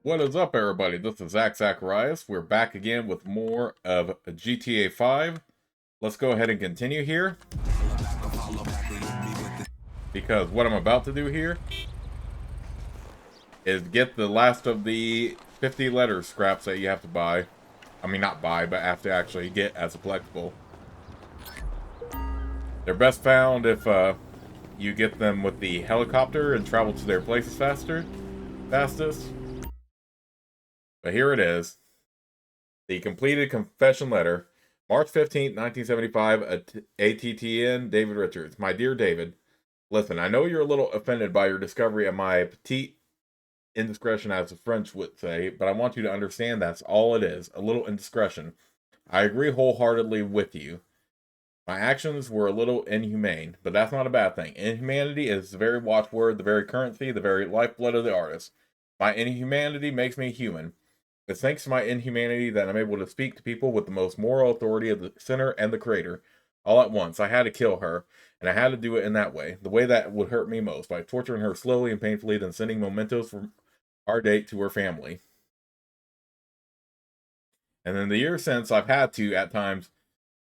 What is up, everybody? This is Zach Zacharias. We're back again with more of GTA 5. Let's go ahead and continue here, because what I'm about to do here is get the last of the 50 letter scraps that you have to buy. I mean, not buy, but have to actually get as a collectible. They're best found if you get them with the helicopter and travel to their places fastest. But here it is. The completed confession letter. March 15th, 1975, ATTN, David Richards. My dear David, listen, I know you're a little offended by your discovery of my petite indiscretion, as the French would say, but I want you to understand that's all it is, a little indiscretion. I agree wholeheartedly with you. My actions were a little inhumane, but that's not a bad thing. Inhumanity is the very watchword, the very currency, the very lifeblood of the artist. My inhumanity makes me human. It's thanks to my inhumanity that I'm able to speak to people with the most moral authority of the sinner and the creator. All at once, I had to kill her, and I had to do it in that way, the way that would hurt me most, by torturing her slowly and painfully, then sending mementos from our date to her family. And in the years since, I've had to, at times,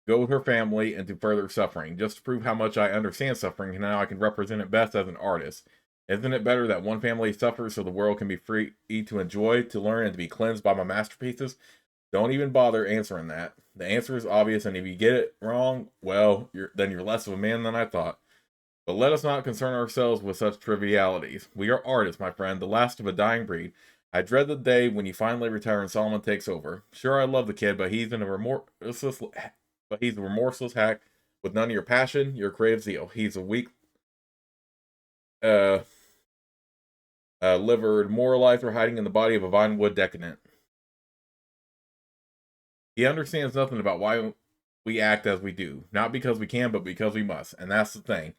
go with her family into further suffering, just to prove how much I understand suffering and how I can represent it best as an artist. Isn't it better that one family suffers so the world can be free to enjoy, to learn, and to be cleansed by my masterpieces? Don't even bother answering that. The answer is obvious, and if you get it wrong, well, then you're less of a man than I thought. But let us not concern ourselves with such trivialities. We are artists, my friend, the last of a dying breed. I dread the day when you finally retire and Solomon takes over. Sure, I love the kid, but he's a remorseless hack with none of your passion, your creative zeal. He's a weak, uh, livered moralizer hiding in the body of a Vinewood decadent. He understands nothing about why we act as we do, not because we can, but because we must. And that's the thing.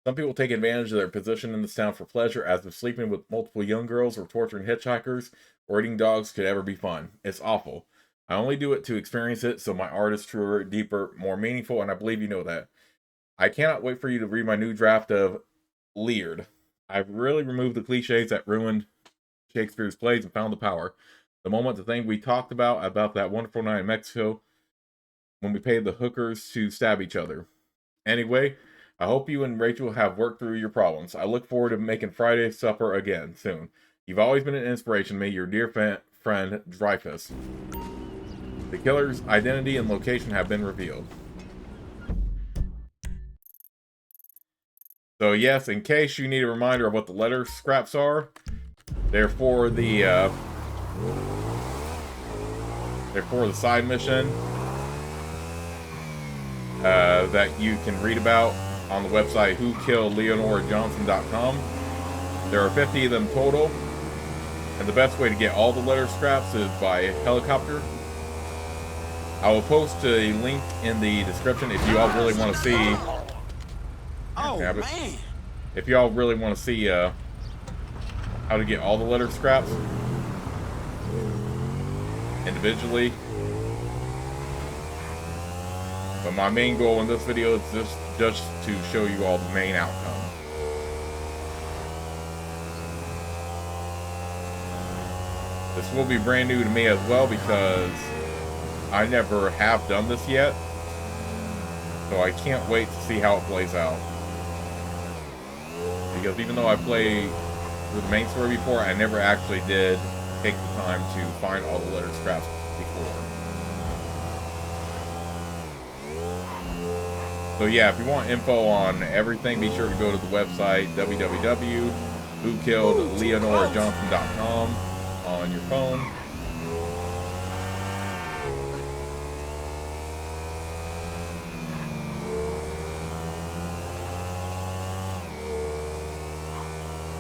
Some people take advantage of their position in this town for pleasure, as if sleeping with multiple young girls or torturing hitchhikers or eating dogs could ever be fun. It's awful. I only do it to experience it, so my art is truer, deeper, more meaningful, and I believe you know that. I cannot wait for you to read my new draft of Leard. I've really removed the cliches that ruined Shakespeare's plays and found the power. The moment, the thing we talked about that wonderful night in Mexico when we paid the hookers to stab each other. Anyway, I hope you and Rachel have worked through your problems. I look forward to making Friday supper again soon. You've always been an inspiration to me, your dear friend Dreyfus. The killer's identity and location have been revealed. So yes, in case you need a reminder of what the letter scraps are, they're for the side mission that you can read about on the website whokilledleonorajohnson.com. There are 50 of them total, and the best way to get all the letter scraps is by helicopter. I will post a link in the description if you all really want to see. Oh man! If you all really want to see how to get all the letter scraps individually. But my main goal in this video is just to show you all the main outcome. This will be brand new to me as well because I never have done this yet. So I can't wait to see how it plays out. Because even though I played through the main story before, I never actually did take the time to find all the letter scraps before. So yeah, if you want info on everything, be sure to go to the website www.whokilledleonorajohnson.com on your phone.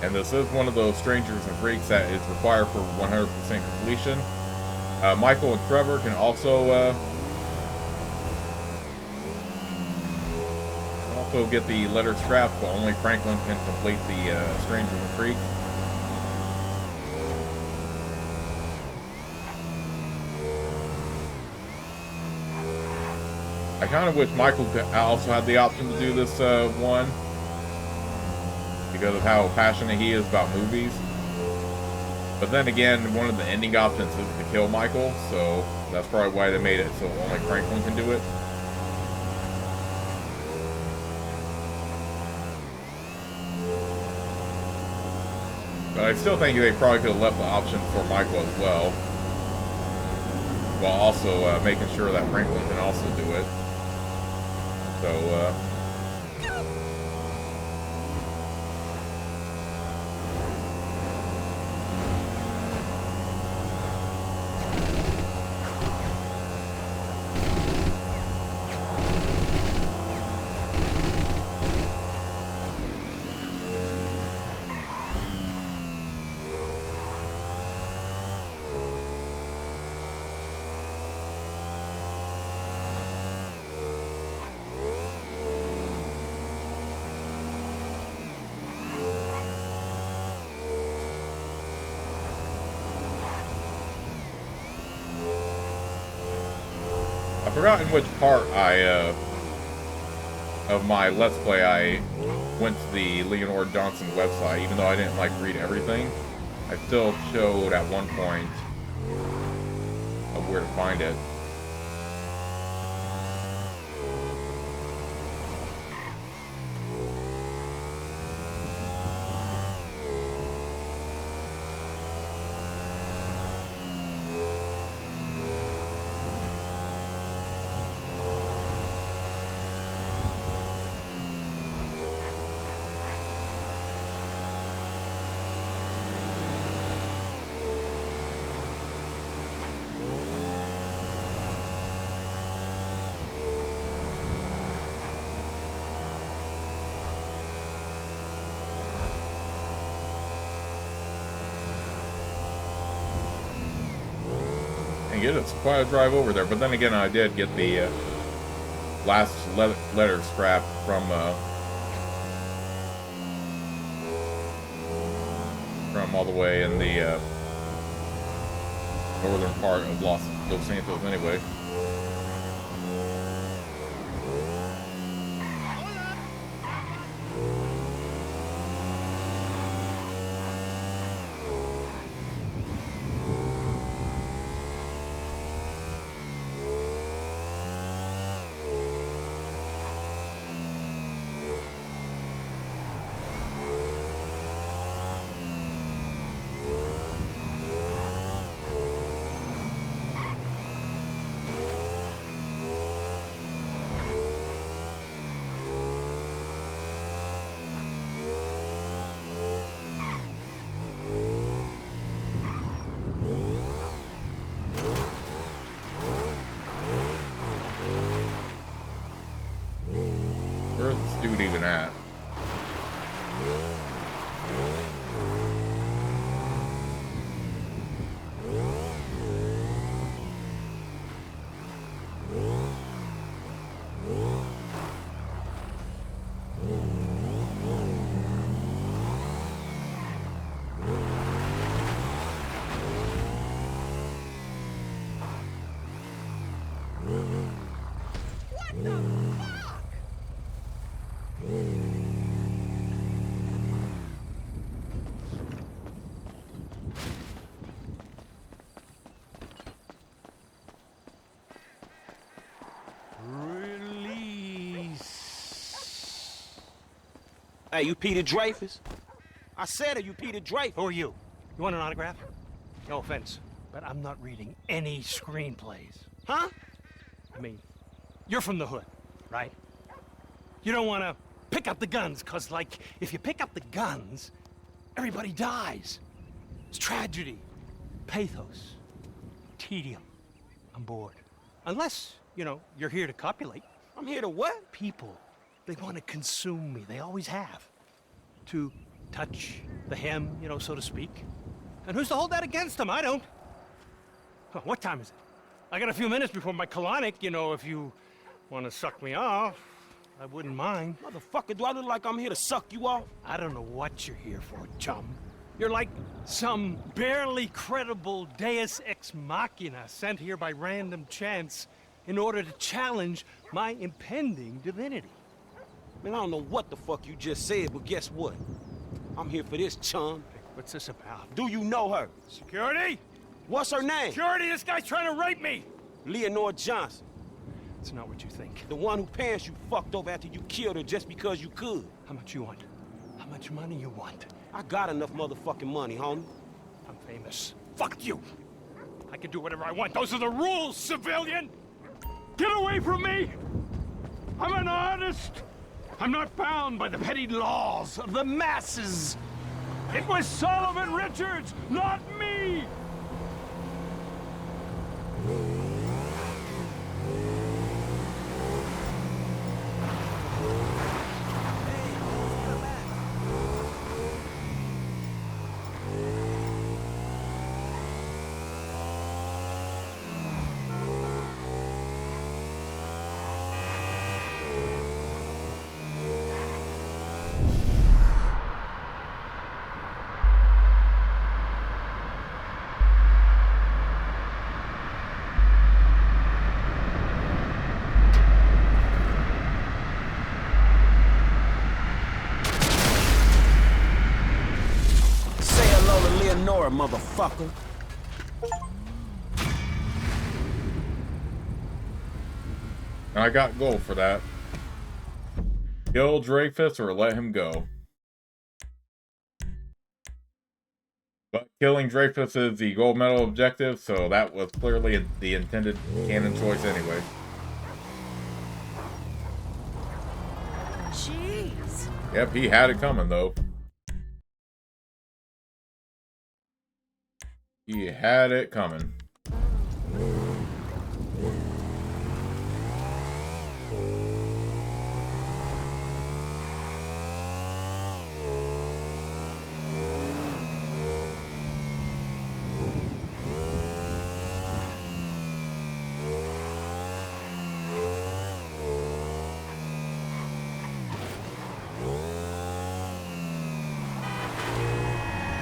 And this is one of those strangers and freaks that is required for 100% completion. Michael and Trevor can also get the letter scraps, but only Franklin can complete the strangers and freaks. I kind of wish Michael also had the option to do this one, because of how passionate he is about movies. But then again, one of the ending options is to kill Michael, so that's probably why they made it so only Franklin can do it. But I still think they probably could have left the option for Michael as well, while also making sure that Franklin can also do it. So, I've forgotten which part of my Let's Play I went to the Leonard Johnson website, even though I didn't like read everything. I still showed at one point of where to find it. It's quite a drive over there, but then again, I did get the last letter scrap from all the way in the northern part of Los Santos anyway. Where's this dude even at? Hey, you Peter Dreyfus? I said it, you Peter Dreyfus. Who are you? You want an autograph? No offense, but I'm not reading any screenplays. Huh? I mean, you're from the hood, right? You don't want to pick up the guns, because, like, if you pick up the guns, everybody dies. It's tragedy, pathos, tedium. I'm bored. Unless, you know, you're here to copulate. I'm here to what? People, they want to consume me. They always have. To touch the hem, you know, so to speak. And who's to hold that against them? I don't. Oh, what time is it? I got a few minutes before my colonic, you know, if you want to suck me off, I wouldn't mind. Motherfucker, do I look like I'm here to suck you off? I don't know what you're here for, chum. You're like some barely credible deus ex machina sent here by random chance in order to challenge my impending divinity. Man, I don't know what the fuck you just said, but guess what? I'm here for this, chum. What's this about? Do you know her? Security? What's her name? Security, this guy's trying to rape me! Leonore Johnson. It's not what you think. The one who parents you fucked over after you killed her just because you could. How much you want? How much money you want? I got enough motherfucking money, homie. I'm famous. Fuck you! I can do whatever I want. Those are the rules, civilian! Get away from me! I'm an artist! I'm not bound by the petty laws of the masses! It was Sullivan Richards, not me! Say hello to Leonora, motherfucker. And I got gold for that. Kill Dreyfus or let him go. But killing Dreyfus is the gold medal objective, so that was clearly the intended canon choice anyway. Jeez. Yep, he had it coming though. He had it coming.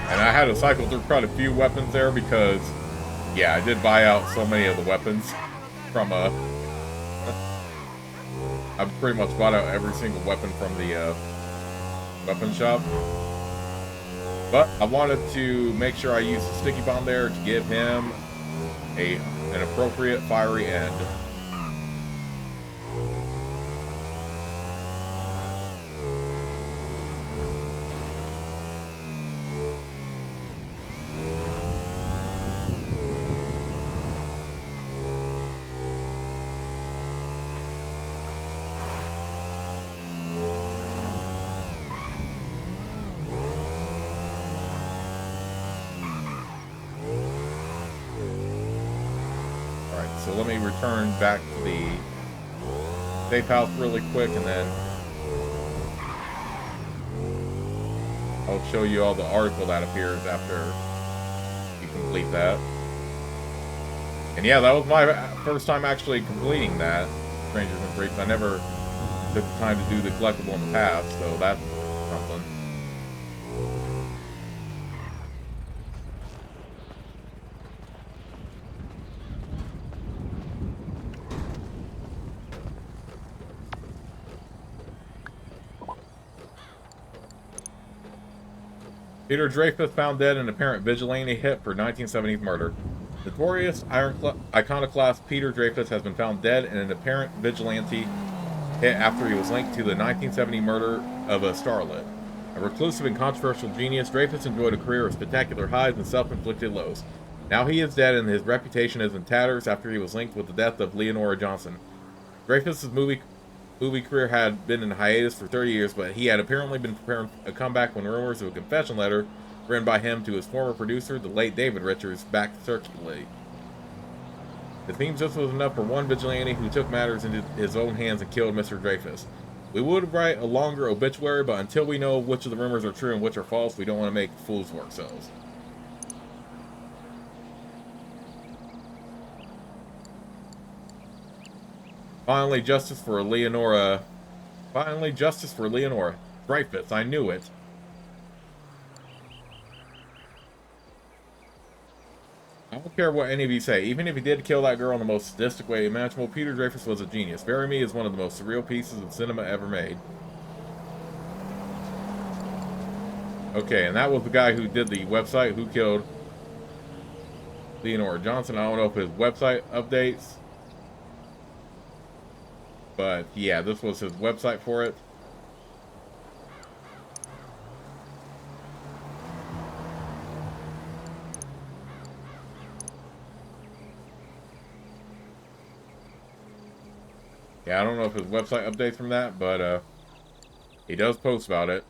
And I had to cycle through quite a few weapons there because, yeah, I did buy out so many of the weapons from, I pretty much bought out every single weapon from the, weapon shop. But I wanted to make sure I used the sticky bomb there to give him an appropriate fiery end. So let me return back to the safe house really quick, and then I'll show you all the article that appears after you complete that. And yeah, that was my first time actually completing that, Strangers and Freaks. I never took the time to do the collectible in the past, so that's something. Peter Dreyfus found dead in apparent vigilante hit for 1970s murder. Notorious iconoclast Peter Dreyfus has been found dead in an apparent vigilante hit after he was linked to the 1970 murder of a starlet. A reclusive and controversial genius, Dreyfus enjoyed a career of spectacular highs and self-inflicted lows. Now he is dead and his reputation is in tatters after he was linked with the death of Leonora Johnson. Dreyfus's movie career had been in hiatus for 30 years, but he had apparently been preparing a comeback when rumors of a confession letter written by him to his former producer, the late David Richards, back to circulate. It seems this was enough for one vigilante who took matters into his own hands and killed Mr. Dreyfus. We would write a longer obituary, but until we know which of the rumors are true and which are false, we don't want to make fools of ourselves. Finally, justice for Leonora. Finally, justice for Leonora. Dreyfus, I knew it. I don't care what any of you say. Even if he did kill that girl in the most sadistic way imaginable, Peter Dreyfus was a genius. Bury Me is one of the most surreal pieces of cinema ever made. Okay, and that was the guy who did the website, who killed Leonora Johnson. I don't know if his website updates. But yeah, this was his website for it. Yeah, I don't know if his website updates from that, but he does post about it.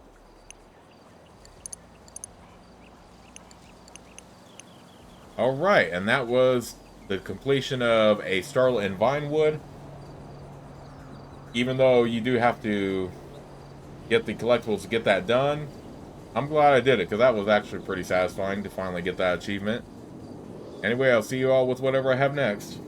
Alright, and that was the completion of a Starlet in Vinewood. Even though you do have to get the collectibles to get that done, I'm glad I did it, because that was actually pretty satisfying to finally get that achievement. Anyway, I'll see you all with whatever I have next.